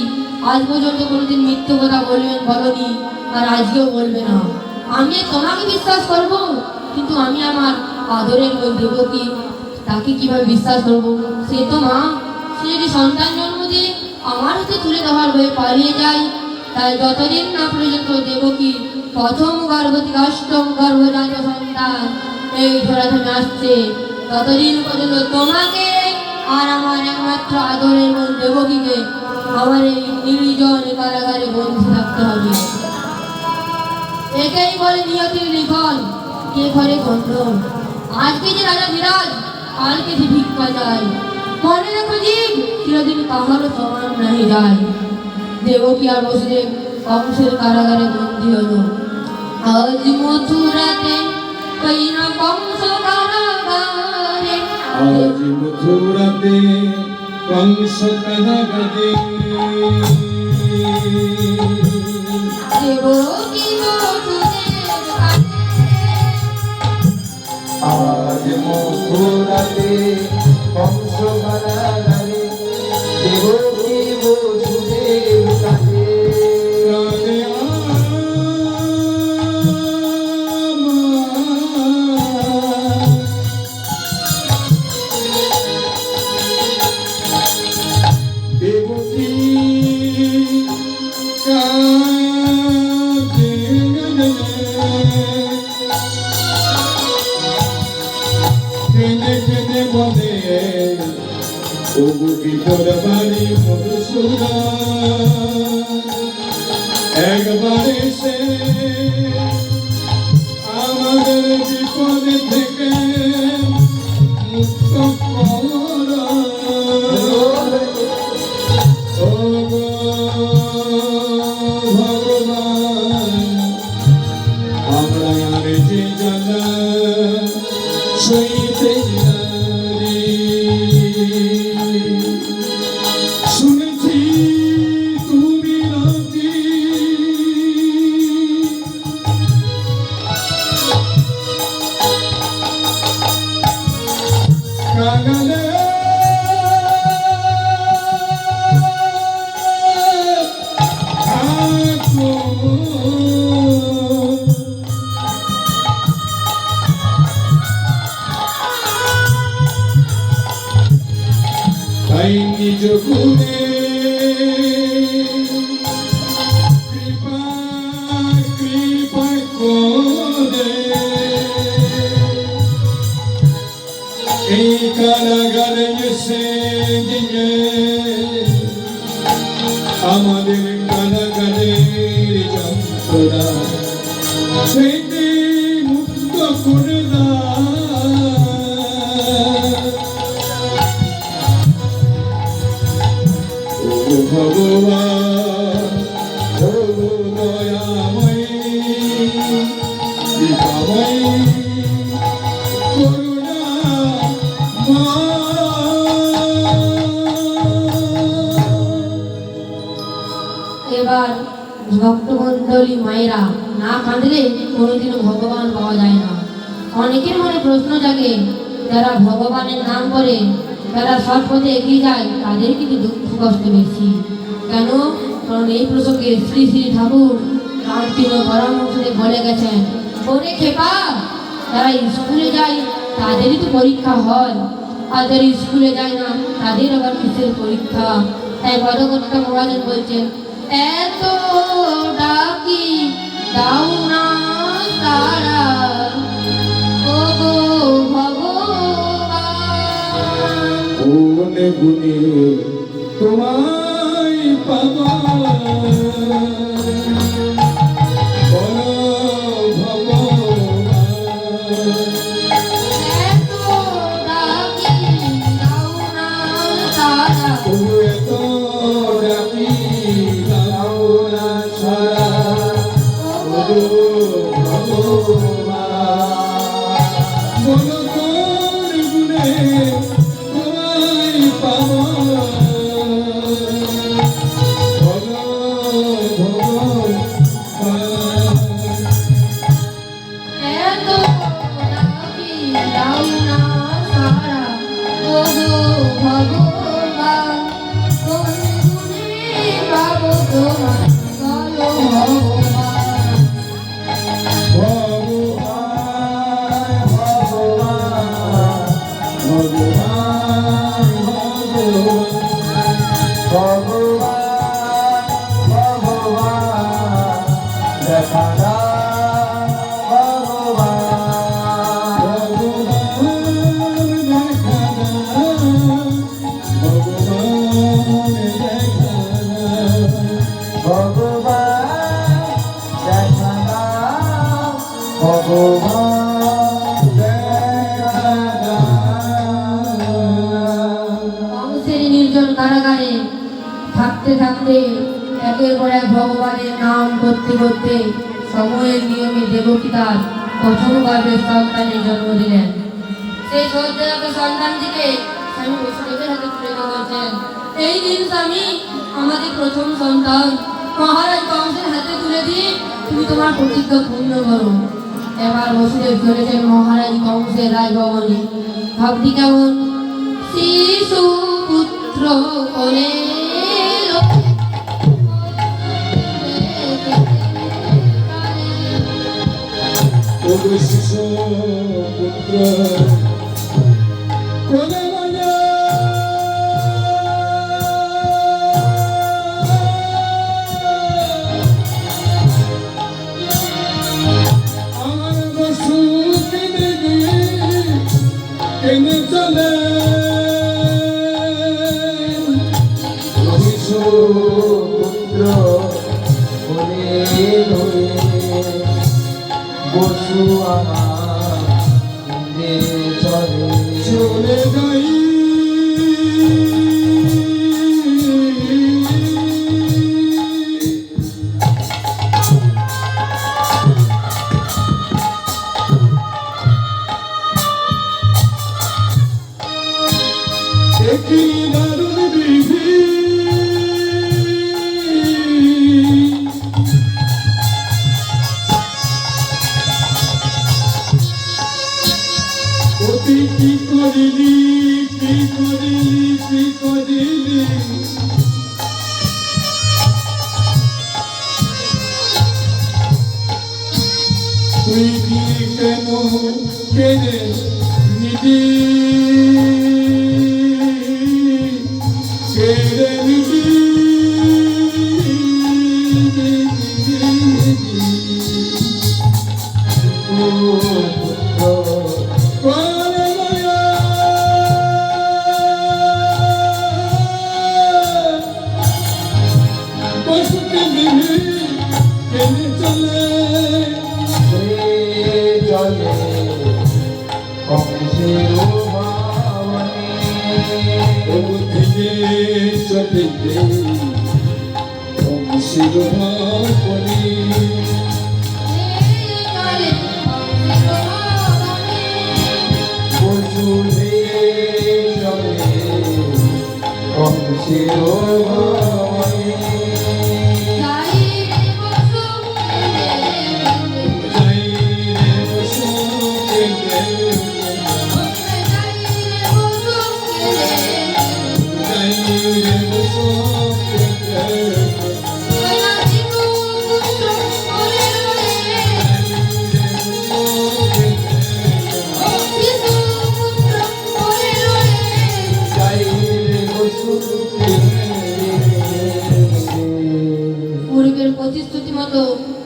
[SPEAKER 2] আজ পর্যন্ত কোনোদিন মিথ্যে কথা বলনি, আর আজকেও বলবে না। আমি তোমাকে বিশ্বাস করব, কিন্তু আমি আমার আদরের ওই দেবকী, তাকে কিভাবে বিশ্বাস করব? সে তো মা, সে যদি সন্তান জন্ম দিয়ে আমার হাতে তুলে দেওয়ার হয়ে পালিয়ে যায়, তাই যতদিন না পর্যন্ত দেবকী প্রথম গর্ভ থেকে অষ্টম গর্ভজাত সন্তান এই ধরাধামে আসছে, ততদিন পর্যন্ত তোমাকে আর আমার একমাত্র আদরের বোন দেবকীকে আমার এই নির্জন কারাগারে বন্দী থাকতে হবে। একেই বলে নিয়তির লিখন, কে ঘরে খণ্ডন। আজকে যে রাজা বিরাজ, কালকে যে ভিক্ষা যায়। মনে রেখো জীব, চিরদিন কাহারও সমান নাহি যায়। দেবকী আর বসুদেব কংসের কারাগারে বন্দী হলো। আজ মথুরাতে কইন কংস কারাগারে,
[SPEAKER 3] আজ মথুরাতে কংস কারাগারে
[SPEAKER 2] দেবকী বসুদেব কাঁদে।
[SPEAKER 1] আজ মথুরাতে কংস কারাগারে, দেবকী বসুদেব কাঁদে।
[SPEAKER 3] কানে দেবকী কাঁদে কেনে কেনে বলে ওগো ভিতর বাড়ি মধুসূদন একবার এসে আমাদের বিপদ থেকে মুক্ত কর ওগো ভগবান আমরা আর যে জ্বালা সইতে নারি শুনেছি তুমি নাকি কাঙালে তাই নিজ গুণে কৃপা কৃপা করে এই কারাগারে এসে দিয়ে আমাদের কারাগারের যন্ত্রণা থেকে মুক্ত করে দাও ও ভগবান ও দয়াময় কৃপাময় করুণা
[SPEAKER 2] এবার ভক্তমণ্ডলী মায়েরা না কাঁদলে কোনোদিনও ভগবান পাওয়া যায় না। অনেকের মনে প্রশ্ন জাগে, যারা ভগবানের নাম করে, যারা সৎ পথে এগিয়ে যায়, তাদের কিন্তু দুঃখ কষ্ট বেশি কেন? কারণ এই প্রসঙ্গে শ্রী শ্রী ঠাকুর রামকৃষ্ণ পরমহংসদেব বলে গেছেন, ওরে খেপা, যারা স্কুলে যায় তাদেরই তো পরীক্ষা হয়, আর যারা স্কুলে যায় না তাদের আবার কিসের পরীক্ষা? তাই পদকর্তা মহাজন বলছেন, এত ডাকি দাও না তারা ওগো ভগবান।
[SPEAKER 3] কোনে গুনে তোমায় পাবা বলো ভগবান।
[SPEAKER 2] এত ডাকি দাও না তারা
[SPEAKER 3] তবু এত ডাকি দাও না সারা বলো ভগবান। বলো কোন গুণে তোমায় পাবো বলো ভগবান।
[SPEAKER 2] এত ডাকি দাও না তারা ওগো ভগবান। কোন গুণে পাবো তোমায় বলো ভগবান। কংসের নির্জন কারাগারে থাকতে থাকতে একের পর এক ভগবানের নাম করতে করতে সময়ের নিয়মে দেবকী তার প্রথম গর্ভের সন্তানের জন্ম দিলেন। সেই সদ্যজাত সন্তানটিকে স্বামী বসুদেবের হাতে তুলে দিয়েছেন। এই দিন স্বামী, আমাদের প্রথম সন্তান মহারাজ কংসের হাতে তুলে দিয়ে তুমি তোমার প্রতিজ্ঞা পূর্ণ করো। এবার বসুদেব চলেছেন মহারাজ কংসের রাজভবনে। ভাবটি কেমন? শিশু পুত্র কোলে
[SPEAKER 3] তবু শিশু পুত্র কোনে মনে আমার বসু কেনে গিয়ে কেনে চলে শিশু পুত্র কোনে ধরে বসু আমার চলে যাই। একই দারুণ বিধি কি করিলি কি করিলি কি করিলি তুই কি কেন কেনে নিবি কেড়ে নিবি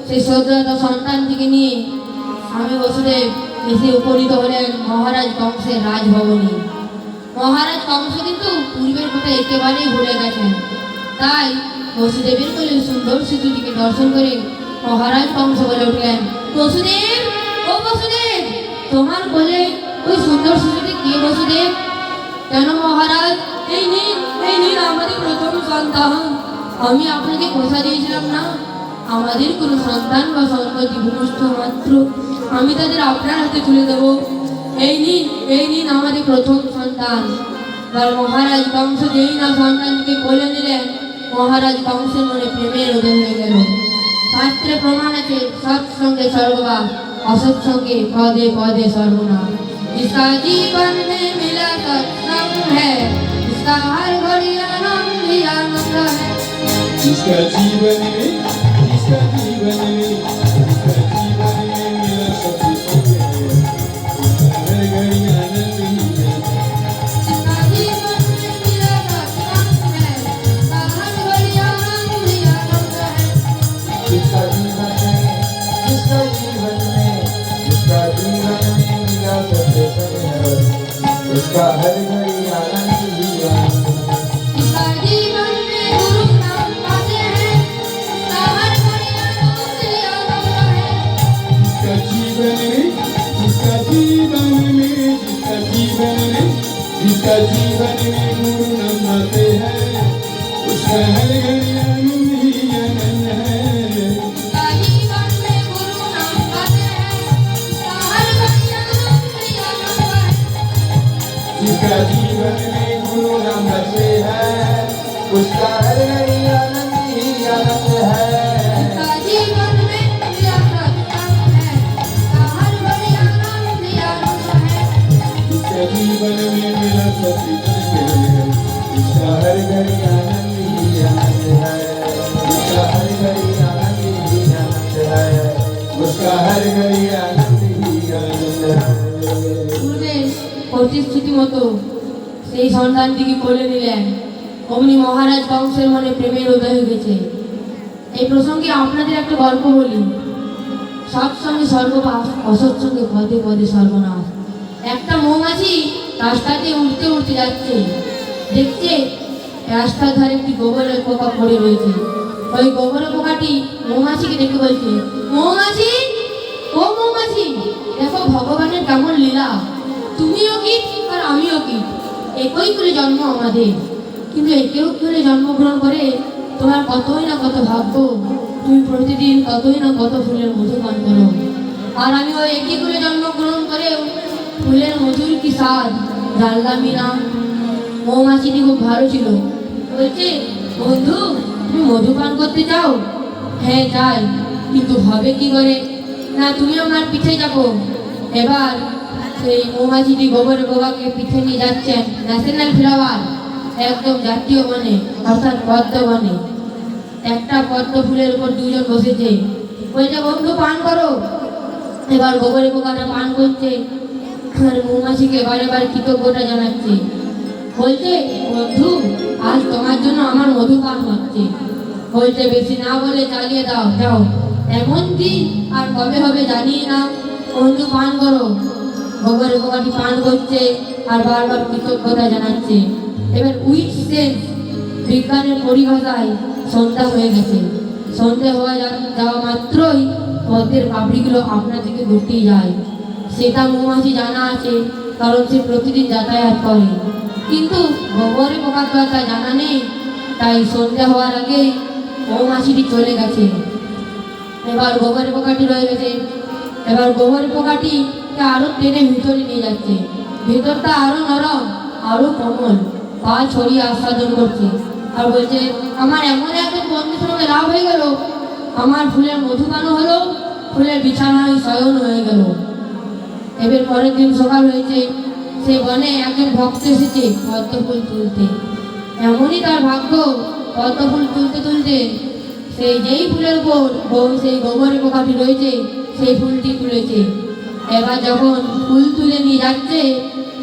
[SPEAKER 2] সেই সদ্যজাত সন্তানটিকে নিয়ে স্বামী বসুদেব এসে উপনীত হলেন মহারাজ কংসের রাজভবনে। মহারাজ কংস কিন্তু পূর্বের কথা একেবারেই ভুলে গেছেন। তাই বসুদেবের কোলে সুন্দর শিশুটিকে দর্শন করে মহারাজ কংস বলে উঠলেন, বসুদেব, ও বসুদেব, তোমার কোলে ওই সুন্দর শিশুটি কে বসুদেব? কেন মহারাজ? এই নিন আমাদের প্রথম সন্তান। আমি আপনাকে কথা দিয়েছিলাম না, আমাদের কোনো সন্তান বা সন্ততি ভূমিষ্ঠ মাত্র আমি তাদের আপনার হাতে তুলে দেবো। এই নিন আমাদের প্রথম সন্তান। এবার মহারাজ কংস যেই না সন্তানকে কোলে নিলেন, মহারাজ কংসের মনে প্রেমের উদয় হয়ে গেল। শাস্ত্রে প্রমাণ আছে, সৎসঙ্গে স্বর্গবাস, असत्संगे पौधे पौधे सर्वनाश। जिसका जीवन में मिला सत्संग है, उसका हर घड़ी आनंद ही आनंद है।
[SPEAKER 3] जिसका जीवन में मिला सत्संग है, उसका हर घड़ी आनंद ही आनंद है।
[SPEAKER 2] जिसका जीवन में मिला सत्संग है, उसका हर घड़ी आनंद ही आनंद है।
[SPEAKER 1] जिसका जीवन में मिला सत्संग है, उसका हर घड़ी आनंद ही आनंद है।
[SPEAKER 2] जिसका जीवन में गुरु नाम पाते हैं, उसका हर घड़ी आनंद ही आनंद है।
[SPEAKER 3] जिसका जीवन में गुरु नाम आते हैं, उसका हर घड़ी आनंद ही आनंद है।
[SPEAKER 2] जिसका जीवन में गुरु नाम पाते हैं, उसका हर घड़ी आनंद ही आनंद है।
[SPEAKER 1] जिसका जीवन में गुरु नाम बसे है, उसका हर घड़ी आनंद ही आनंद है।
[SPEAKER 2] जिसका जीवन में मिला सत्संग है, उसका हर घड़ी आनंद ही आनंद है।
[SPEAKER 3] जिसका जीवन में मिला सत्संग है,
[SPEAKER 1] उसका हर घड़ी आनंद ही आनंद है। उसका हर घड़ी आनंद ही आनंद है। उसका हर घड़ी आनंद ही आनंद है।
[SPEAKER 2] পূর্বে প্রতিশ্রুতি মতো সেই সন্তানটিকে কোলে নিলেন। অমনি মহারাজ কংসের মনে প্রেমের উদয় হয়ে গেছে। এই প্রসঙ্গে আপনাদের একটা গল্প বলি। সৎসঙ্গে স্বর্গবাস, অসৎসঙ্গে পদে পদে সর্বনাশ। একটা মৌমাছি রাস্তাতে উঠতে উঠতে যাচ্ছে, দেখছে রাস্তার ধারে একটি গোবরের পোকা পড়ে রয়েছে। ওই গোবরের পোকাটি মৌমাছিকে দেখে বলছে, মৌমাছি, ও মৌমাছি, দেখো ভগবানের কেমন লীলা, তুমিও কীট আর আমিও কীট, একই করে জন্ম আমাদের, কিন্তু একেও করে জন্মগ্রহণ করে তোমার কতই না কত ভাগ্য, তুমি প্রতিদিন কতই না কত ফুলের মধু পান করো, আর আমি ওই একই করে জন্মগ্রহণ করে ফুলের মধুর কি স্বাদ জানলামই না। মৌমাছিটি খুব ভালো ছিল, বলছে, বন্ধু তুমি মধু পান করতে চাও? হ্যাঁ চাই, কিন্তু হবে কি করে? না তুমি আমার পিঠে যাবো। এবার সেই মৌমাছিটি গোবরের পোকাকে পিঠে নিয়ে যাচ্ছেন ন্যাশনাল ফ্লাওয়ার, একদম জাতীয় বনে, অর্থাৎ পদ্ম বনে। একটা পদ্ম ফুলের উপর দুজন বসেছে, বলছে, বন্ধু পান করো। এবার গোবরের পোকাটা পান করছে, আর মৌমাছিকে বারে বারে কৃতজ্ঞতা জানাচ্ছে, বলছে, বন্ধু আজ তোমার জন্য আমার মধু পান হচ্ছে। বলছে, বেশি না বলে চালিয়ে দাও, যাও, এমন দিন আর কবে হবে জানি না, বন্ধু পান করো। গোবরের পোকাটি পান করছে আর বারবার কৃতজ্ঞতা জানাচ্ছে। এবার উইট সেন্স বিজ্ঞানের পরিভাষায় সন্ধ্যা হয়ে গেছে। সন্ধ্যা হয়ে যাওয়া মাত্রই পদ্মের পাপড়িগুলো আপনার দিকে ঘুরতেই যায়। সেটা মৌমাছি জানা আছে, কারণ সে প্রতিদিন যাতায়াত করে, কিন্তু গোবরের পোকার তো আর তা জানা নেই। তাই সন্ধ্যা হওয়ার আগে মৌমাছিটি চলে গেছে। এবার গোবরের পোকাটি রয়ে গেছে। এবার গোবরের পোকাটি আরো টেনে ভিতরে নিয়ে যাচ্ছে। ভেতরটা আরো নরম, আরো কোমল, পা ছড়িয়ে আস্বাদন করছে আর বলছে, আমার এমন একজন বন্ধুর সঙ্গে লাভ হয়ে গেল, আমার ফুলের মধু পান হলো, ফুলের বিছানায় শয়ন হয়ে গেল। এবার পরের দিন সকাল হয়েছে, সে বনে একজন ভক্ত এসেছে পদ্ম ফুল তুলতে। এমনই তার ভাগ্য, পদ্ম ফুল তুলতে তুলতে যেই ফুলের উপর সেই গোবরের পোকাটি রয়েছে সেই ফুলটি তুলেছে। এবার যখন ফুল তুলে নিয়ে যাচ্ছে,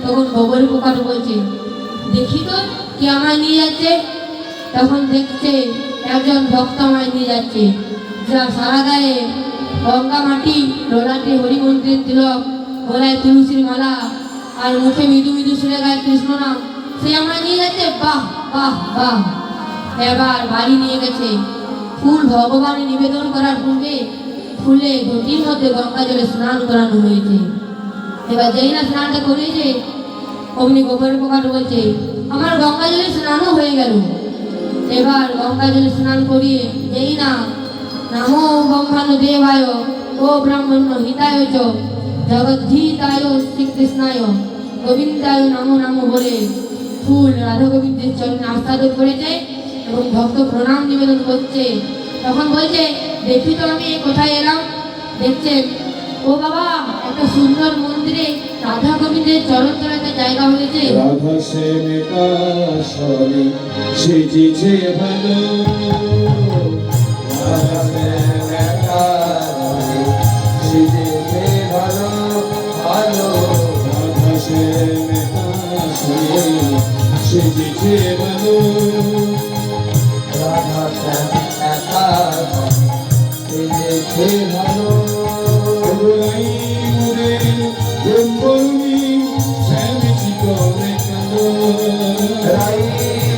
[SPEAKER 2] তখন গোবরের পোকাটা বলছে, দেখি তো কি আমায় নিয়ে যাচ্ছে। তখন দেখছে একজন ভক্ত আমায় নিয়ে যাচ্ছে, যা সারা গায়ে গঙ্গা মাটি, ললাটে হরিমন্ত্রের তিলক, গলায় তুলসীর মালা আর মুখে মৃদু মৃদু সুরে গায়ে কৃষ্ণ নাম। সে আমায় নিয়ে যাচ্ছে। বাহ বাহ বাহ। এবার বাড়ি নিয়ে গেছে। ফুল ভগবানে নিবেদন করার পূর্বে ফুলে ঘটির মধ্যে গঙ্গা জলে স্নান করানো হয়েছে। এবার যেই না স্নানটা করেছে, অমনি গোবর পোকাট বলছে, আমার গঙ্গা জলে স্নানও হয়ে গেল। এবার গঙ্গা জলে স্নান করিয়ে যেই না নমো ব্রহ্মাণু দেবায় ও ব্রাহ্মণ্য হিতায় চ জগদ্ধিতায় শ্রীকৃষ্ণায় গোবিন্দায় নমো নমো বলে ফুল রাধা গোবিন্দের চরণে আস্থাদন করেছে এবং ভক্ত প্রণাম নিবেদন করছে। তখন বলছে, দেখি তো আমি কোথায় এলাম। দেখছে, ও বাবা, একটা সুন্দর মন্দিরে রাধা গোবিন্দের চরণ তলায় একটা জায়গা হয়েছে।
[SPEAKER 3] রাধা সেবিকা সরি সেজিছে ভালো,
[SPEAKER 1] রাধা সেবিকা সেজেছে ভালো ভালো,
[SPEAKER 3] রাধা সেবিকা সরি সেজিছে ভালো,
[SPEAKER 1] রাধা সেবিকা সেজেছে ভালো।
[SPEAKER 3] ওই মুরে ব্রহ্মণী স্বামীজি করে কালো,
[SPEAKER 1] রাই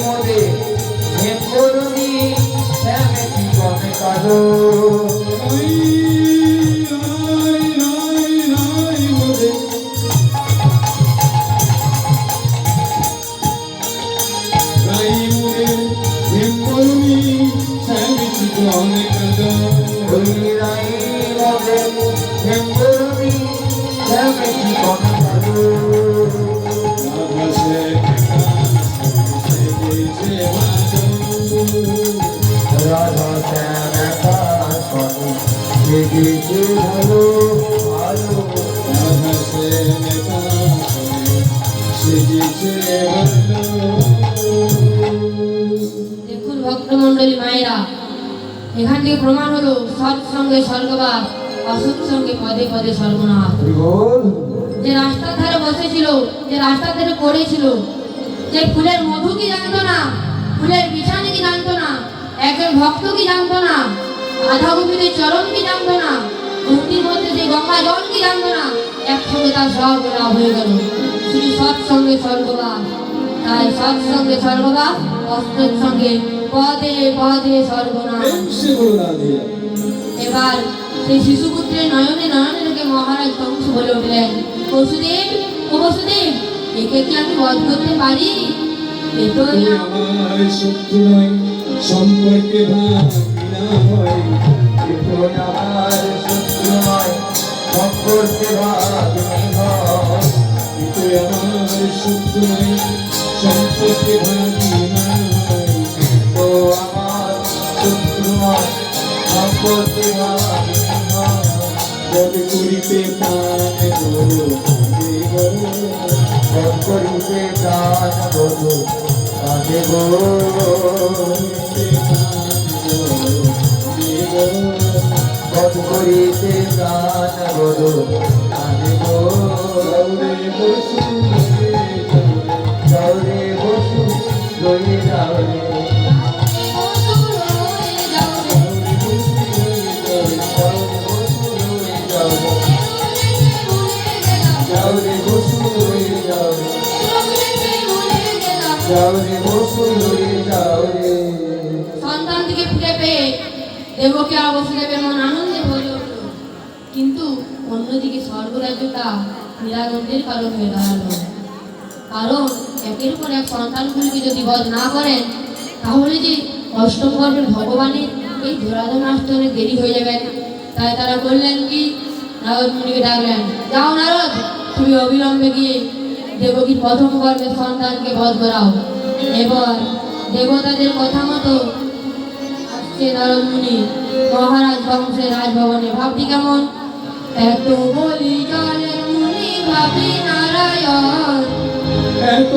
[SPEAKER 1] মোদে হে করুণী শ্যামে জীবনে কালো।
[SPEAKER 3] রাই রাই রাই রাই মুরে, রাই মুরে ব্রহ্মণী স্বামীজি করে কালো,
[SPEAKER 1] ওই রাই মোদে হে করুণী শ্যামে জীবনে কালো।
[SPEAKER 3] রাধা সেবিকা সেজিছে ভালো,
[SPEAKER 1] রাধা শ্যামা স্বামী সেজেছে ভালো ভালো।
[SPEAKER 3] রাধা সেবিকা সেজিছে ভালো।
[SPEAKER 2] দেখুন ভক্তমণ্ডলী মায়েরা, এখান থেকে প্রমাণ হলো সৎসঙ্গে স্বর্গবাস, অসৎসঙ্গে পদে পদে সর্বনাশ।
[SPEAKER 1] বল
[SPEAKER 2] যে রাস্তার ধারে বসেছিল, যে রাস্তার ধারে পড়েছিল, যে ফুলের মধু কি জানতো না, ফুলের বিছানে কি জানতো না, একজন ভক্ত কি জানতো না, রাধা গোবিন্দের চরণ কি জানতো না, মূর্তির মধ্যে যে গঙ্গা জল কি জানতো না, একসঙ্গে তার সব লাভ হয়ে গেল। শুধু সৎসঙ্গে স্বর্গবাস। তাই সৎসঙ্গে স্বর্গবাস, অসৎ সঙ্গে পদে পদে সর্বনাশ।
[SPEAKER 3] প্রেমসে বলো রাধে।
[SPEAKER 2] এবার সেই শিশুপুত্রের নয়নে নয়নে রেখে মহারাজ কংস বলে উঠলেন, বসুদেব, ও বসুদেব, একে কি আমি বধ করতে পারি? এ তো
[SPEAKER 3] তুই আমার শত্রু নয়, সম্পর্কে ভাবি না হয়,
[SPEAKER 1] তুই আমার শত্রু নয়, সম্পর্কে ভাবি হয়।
[SPEAKER 3] তুই আমার শত্রু নয়, সম্পর্কে ভাবি না হয়,
[SPEAKER 1] তো আমার শত্রু নয়, সম্পর্কে ভাবি হয়।
[SPEAKER 3] বধ করিতে প্রাণ বলো দেব,
[SPEAKER 1] বধ করিতে প্রাণ বধু কাঁদে গো। বধ করিতে প্রাণ বধু কাঁদে গো। যাও রে বসু লয়ে যাও রে, যাও রে বসু লয়ে যাও রে, যাও রে বসু লয়ে যাও রে, যাও রে বসু লয়ে যাও রে।
[SPEAKER 2] সন্তান থেকে ফিরে পেয়ে দেবকী আর বসুদেবের মন আনন্দে ভরে উঠল। কিন্তু অন্যদিকে স্বর্গরাজ্যটা নিরানন্দের কারণ হয়ে দাঁড়ালো। কারণ একের পর এক সন্তানগুলিকে যদি বধ না করেন, তাহলে যে অষ্টম গর্ভের ভগবানের এই ধরাধাম আসতে অনেক দেরি হয়ে যাবে। তাই তারা করলেন কি, নারদ মুনিকে ডাকলেন, যাও নারদ, তুমি অবিলম্বে গিয়ে দেবকীর প্রথম গর্ভের সন্তানকে বধ করাও। এবার দেবতাদের কথা মতো আসছে নারদ মুনি মহারাজ বংশের রাজভবনে। ভাবটি কেমন? এত বলি জলের মুনি ভাবি নারায়ণ,
[SPEAKER 3] এত